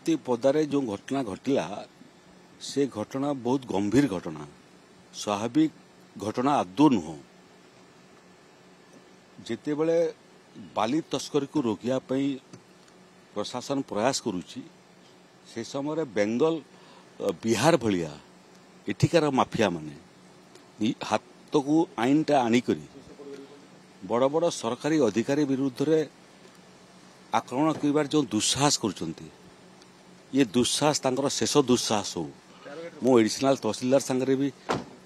पार्वती पदारे जो घटना घटला से घटना बहुत गंभीर घटना स्वाभाविक घटना आदौ नुह जिते बड़े बाली तस्करी को रोकिया प्रशासन प्रयास करुच्ची से समय बेंगल बिहार भलिया एठिकार माफिया माने हाथ को आईन टा आनिकरी बड़ बड़ सरकारी अधिकारी विरुद्ध रे आक्रमण कर जो दुस्साहस करुचंती ये दुस्साहस तांकर शेष दुस्साहस हो मो एडिशनल तहसीलदार सांगरे भी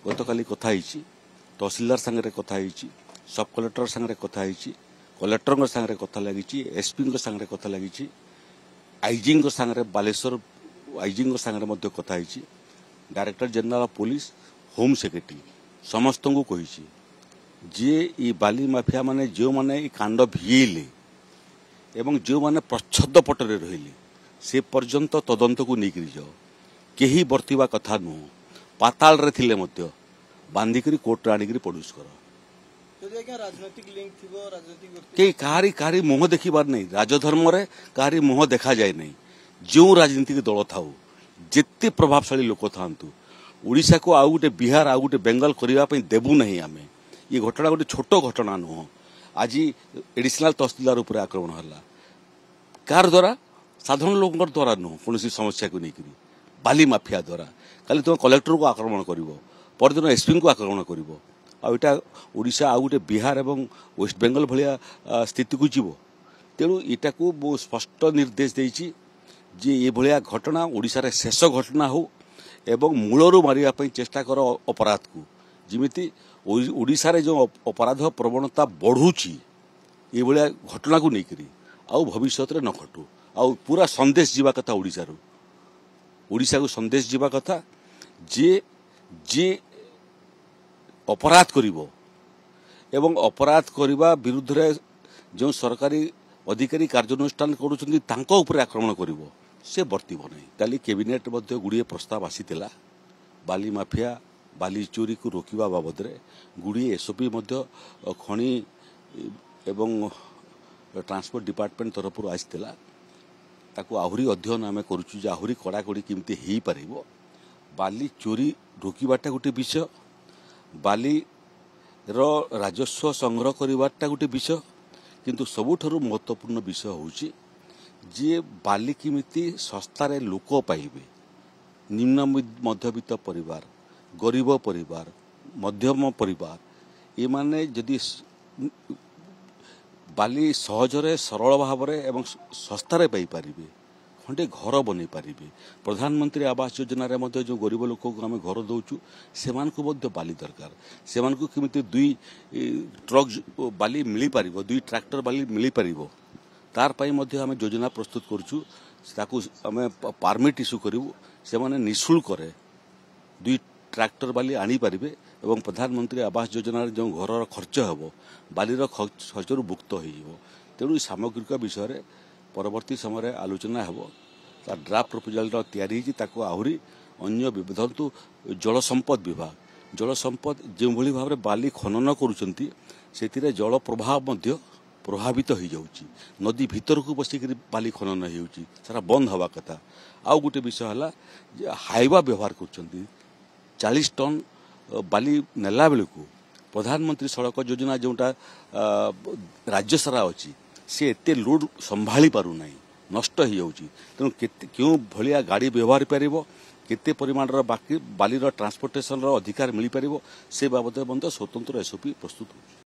गतकाली कथा तहसीलदार सांगरे कथा सब कलेक्टर सांगरे कथा कलेक्टर सांगरे कथा लगी एसपी सांगरे कथा लगी आईजी सांगरे बालेश्वर आईजी सांगरे कथा director general of police home secretary समस्त को कही जे ये बाली माफिया माने जो माने कांड भिले एवं जो माने प्रच्छद पटरे रहिले से पर्यंत तदंत को नहीं जाओ केही बर्तिबा कथा नुह पाताल रे थिले मध्य बांधिकरी कोर्ट आनिकरी प्रोड्यूस कर राजनीतिक लिंक थिबो राजनीतिक के कहारी मुह देखिबार नहीं राजधर्म रे कहारी मुह देखा जाए नहीं जो राजनीतिक दल थाउ जिते प्रभावशाली लोक थांतु ओडिशा को आउ गोटे बिहार आउ गोटे बेंगल करने देबू नहीं आमे ये घटना गोटे छोट घटना नुह आज एडिशनल तहसीलदार उपर आक्रमण है कार द्वारा साधारण लोक द्वारा नुह कौन समस्या को लेकर बाली माफिया द्वारा खाली तुम कलेक्टर को आक्रमण कर परदिन एसपी को आक्रमण कर ओडिशा आउ गोटे बिहार एवं वेस्ट बेंगल भाया स्थिति को जीव तेणु यहाँ को बहुत स्पष्ट निर्देश देती जे ये भाया घटना ओडिशा रे शेष घटना हो एवं मूलरू मारिया चेष्टा कर अपराध को जिमिति ओडिशा रे जो अपराध प्रवणता बढ़ुची ये भाया घटना को लेकर आउ भविष्य में न घटू आउ पूरा संदेश जीवा कथा ओडिशा को संदेश जीवा कथा जे जे अपराध करिवो एवं अपराध करने विरुद्ध रे जो सरकारी अधिकारी कार्यानुष्ठान करुछंती तांको ऊपर आक्रमण करिवो से बर्तिब नहीं काली कैबिनेट मध्य गुड़िए प्रस्ताव आसीतिला बाली माफिया बाली चोरी को रोकिबा बाबद रे गुड़िए एसओपी मध्य खणी एवं ट्रांसपोर्ट डिपार्टमेंट तरफ आसीतिला ताकू आहुरी अध्ययन आम करुचु आहुरी कड़ाकड़ी केमती हो पार बाली चोरी रोकवाटा गोटे विषय बाली राजस्व संग्रह करवाटा गोटे विषय किंतु सबुठारु महत्वपूर्ण विषय होउची जे बाली केमिति सस्तारे लोक पाइबे निम्न मध्यवित्त परिवार गरीब परिवार मध्यम परिवार ये माने जदि बाली सहजरे सरल भाव एवं सस्तारे पाई पारिबे खंडे घर बनै पारिबे प्रधानमंत्री आवास योजना रे मध्य जो गरीब लोक को आम घर दौचु से बाली दरकार से केमिति दुई ट्रक बाली मिली पारिबो दुई ट्रैक्टर बाली मिली पारिबो तार पाई मध्य आम योजना प्रस्तुत करूछु ताकू आम परमिट इश्यू करूँ से माने निःशुल्क दुई ट्रैक्टर बाली आनी पारिबे एवं प्रधानमंत्री आवास योजना जो घर खर्च हे बालीर खर्च मुक्त हो तेणु सामग्रिक विषय परवर्ती समय आलोचना हेबो ड्राफ्ट प्रपोजाल तैयारी आहुरी अन्य विधंतु जल संपद विभाग जल संपद जो भाव में बाली खनन करुचंती से जल प्रभाव मध्य प्रभावित हो जाउची नदी भीतर को बसिक बाली खनन होउची सारा बंद हवा कथा आउ गोटे विषय है हाइवा व्यवहार कर 40 टन बाली नेला बेलू प्रधानमंत्री सड़क योजना जोटा राज्य सारा अच्छी सी एते लोड संभाली पारु नहीं नष्ट हो जाउची तेणु क्यों भलिया गाड़ी व्यवहार पारिबो केते परिमाणर बाकी बालीर ट्रांसपोर्टेशन अधिकार मिल पारिबो से बाबद स्वतंत्र एसओपी प्रस्तुत हो।